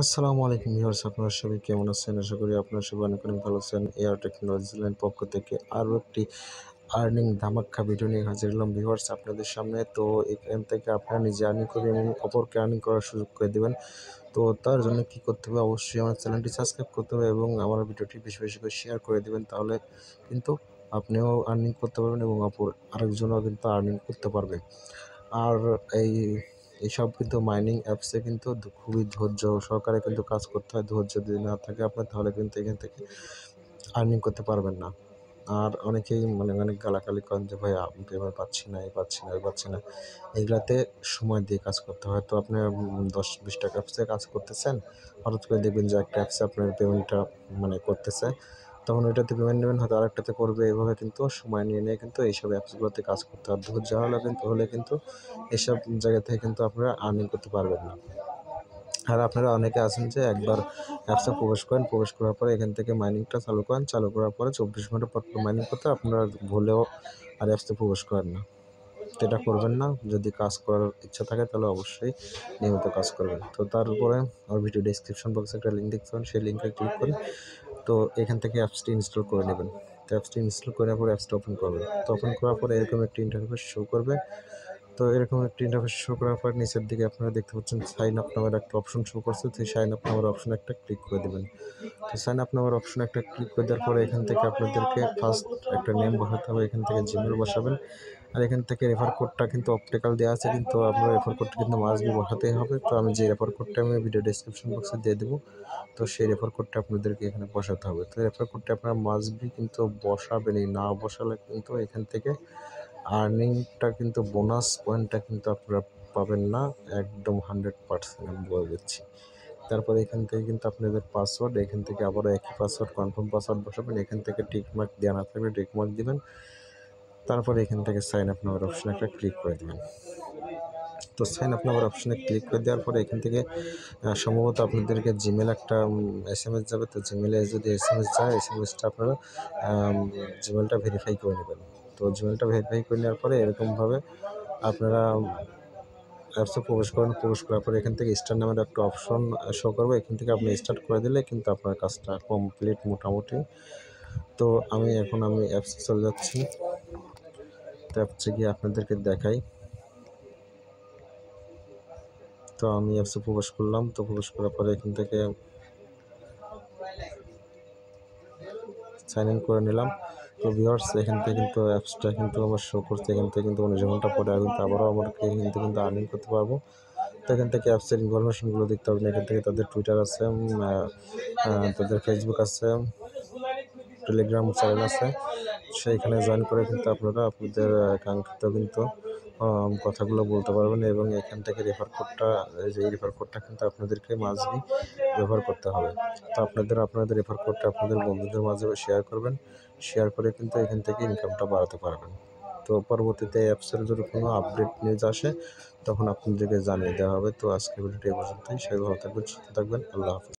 আসসালামু আলাইকুম ভিউয়ার্স, আপনারা সবাই কেমন আছেন? আশা করি আপনারা সবাই অনেক অনেক ভালো আছেন। এআর টেকনোলজি ল্যান্ড পক্ষ থেকে আরও একটি আর্নিং ধামাক্কা ভিডিও নিয়ে হাজির হলাম ভিউয়ার্স আপনাদের সামনে। তো এখান থেকে আপনারা নিজে আর্নিং করবেন এবং অপরকে আর্নিং করার সুযোগ করে দেবেন। তো তার জন্য কী করতে হবে? অবশ্যই আমার চ্যানেলটি সাবস্ক্রাইব করতে হবে এবং আমার ভিডিওটি বেশি বেশি করে শেয়ার করে দেবেন। তাহলে কিন্তু আপনিও আর্নিং করতে পারবেন এবং অপর আরেকজনও কিন্তু আর্নিং করতে পারবে। আর এই এইসব কিন্তু মাইনিং অ্যাপসে কিন্তু খুবই ধৈর্য সহকারে কিন্তু কাজ করতে হয়। ধৈর্য যদি না থাকে আপনার, তাহলে কিন্তু এখান থেকে আর্নিং করতে পারবেন না। আর অনেকেই অনেক গালাগালি করেন যে, "ভাই আমি পেমেন্ট পাচ্ছি না, এই পাচ্ছি না, ওই পাচ্ছি না।" এগুলাতে সময় দিয়ে কাজ করতে হয়। তো আপনি ১০-২০ টাকা অ্যাপসে কাজ করতেছেন, হঠাৎ করে দেখবেন যে একটা অ্যাপসে আপনার পেমেন্টটা করতেছে। তখন ওইটাতে পেমেন্ট নেবেন, হয়তো আরেকটাতে করবে। এভাবে কিন্তু সময় নিয়ে নিয়ে কিন্তু এইসব অ্যাপসগুলোতে কাজ করতে হয়। ধৈর্য হলে কিন্তু এসব জায়গা থেকে কিন্তু আপনারা আর্নিং করতে পারবেন না। আর আপনারা অনেকে আছেন যে একবার অ্যাপসে প্রবেশ করেন, প্রবেশ করার পরে এখান থেকে মাইনিংটা চালু করেন, চালু করার পরে ২৪ ঘন্টা পর মাইনিং করতে আপনারা ভুলেও আর অ্যাপসে প্রবেশ করেন না। তো এটা করবেন না। যদি কাজ করার ইচ্ছা থাকে তাহলে অবশ্যই নিয়মিত কাজ করবেন। তো তারপরে আমার ভিডিও ডেসক্রিপশন বক্সে একটা লিঙ্ক দেখতে পারেন, সেই লিঙ্কে ক্লিক করে তো এখান থেকে অ্যাপসটি ইনস্টল করে নেবেন। তো অ্যাপসটি ইনস্টল করার পরে অ্যাপসটা ওপেন করবেন। তো ওপেন করার পরে এরকম একটি ইন্টারফেস শো করবে। তো এরকম একটি ইন্টারফেস শো করার পর নিচের দিকে আপনারা দেখতে পাচ্ছেন সাইন আপ নামের একটা অপশন শো করছে। তো সাইন আপ নামের অপশনে একটা ক্লিক করে দেবেন। তো সাইন আপ নামের অপশনে একটা ক্লিক করে দেওয়ার পরে এখান থেকে আপনাদেরকে ফার্স্ট একটা নেম বসাতে হবে। এখান থেকে জিমেল বসাবেন। আর এখান থেকে রেফার কোডটা কিন্তু অপটিক্যাল দেওয়া আছে, কিন্তু আপনার রেফার কোডটা কিন্তু মাস্ট বি বসাতেই হবে। তো আমি যে রেফার কোডটা আমি ভিডিও ডেসক্রিপশন বক্সে দিয়ে দেবো, তো সেই রেফার কোডটা আপনাদেরকে এখানে বসাতে হবে। তো রেফার কোডটা আপনারা মাস্ট বি কিন্তু বসাবেনই, না বসালে কিন্তু এখান থেকে আর্নিংটা কিন্তু বোনাস পয়েন্টটা কিন্তু আপনারা পাবেন না, একদম 100% আমি বলে দিচ্ছি। তারপরে এখান থেকে কিন্তু আপনাদের পাসওয়ার্ড, এখান থেকে আবারও একই পাসওয়ার্ড, কনফার্ম পাসওয়ার্ড বসাবেন। এখান থেকে টিক মার্ক দেওয়া না থাকলে টিক মার্ক দিবেন। তারপরে এখান থেকে সাইন আপ নামের অপশনে একটা ক্লিক করে দেবেন। তো সাইন আপ নামের অপশনে ক্লিক করে দেওয়ার পরে এখান থেকে সম্ভবত আপনাদেরকে জিমেল একটা এসএমএস যাবে। তো জিমেলে যদি এসএমএস যায়, এসএমএসটা আপনারা জিমেলটা ভেরিফাই করে নেবেন। তো জিমেলটা ভেরিফাই করে নেওয়ার পরে এরকমভাবে আপনারা অ্যাপসে প্রবেশ করেন। প্রবেশ করার পরে এখান থেকে স্টার্ট নামের একটা অপশন শো করবে। এখান থেকে আপনি স্টার্ট করে দিলে কিন্তু আপনার কাজটা কমপ্লিট মোটামুটি। তো আমি অ্যাপসে চলে যাচ্ছি। তো অ্যাপসে গিয়ে আপনাদেরকে দেখাই। তো আমি অ্যাপসে প্রবেশ করলাম। তো প্রবেশ করার পরে এখান থেকে সাইন ইন করে নিলাম। তো ভিউয়ার্স এখান থেকে কিন্তু অ্যাপসটা কিন্তু আমার শো করছে। এখান থেকে কিন্তু ১৯ ঘন্টা পরে আমি আবারও আমাকে কিন্তু আর্নিং করতে পারবো। তো এখান থেকে অ্যাপসের ইনফরমেশনগুলো দেখতে পাবেন। এখান থেকে তাদের টুইটার আছে, তাদের ফেসবুক আছে, টেলিগ্রাম চ্যানেল আছে। সেইখানে জয়েন করে কিন্তু আপনারা আপনাদের কাঙ্ক্ষিত কিন্তু কথাগুলো বলতে পারবেন এবং এখান থেকে রেফার কোডটা, এই রেফার কোডটা কিন্তু আপনাদেরকে মাস্ট বি ব্যবহার করতে হবে। তো আপনাদের রেফার কোডটা আপনাদের বন্ধুদের মাঝে শেয়ার করবেন। শেয়ার করে কিন্তু এখান থেকে ইনকামটা বাড়াতে পারবেন। তো পরবর্তীতে অ্যাপসের যদি কোনো আপডেট নিউজ আসে তখন আপনাদেরকে জানিয়ে দেওয়া হবে। তো আজকের ভিডিওটি এই পর্যন্তই। সবাই ভালো থাকবেন, সুস্থ থাকবেন। আল্লাহ হাফেজ।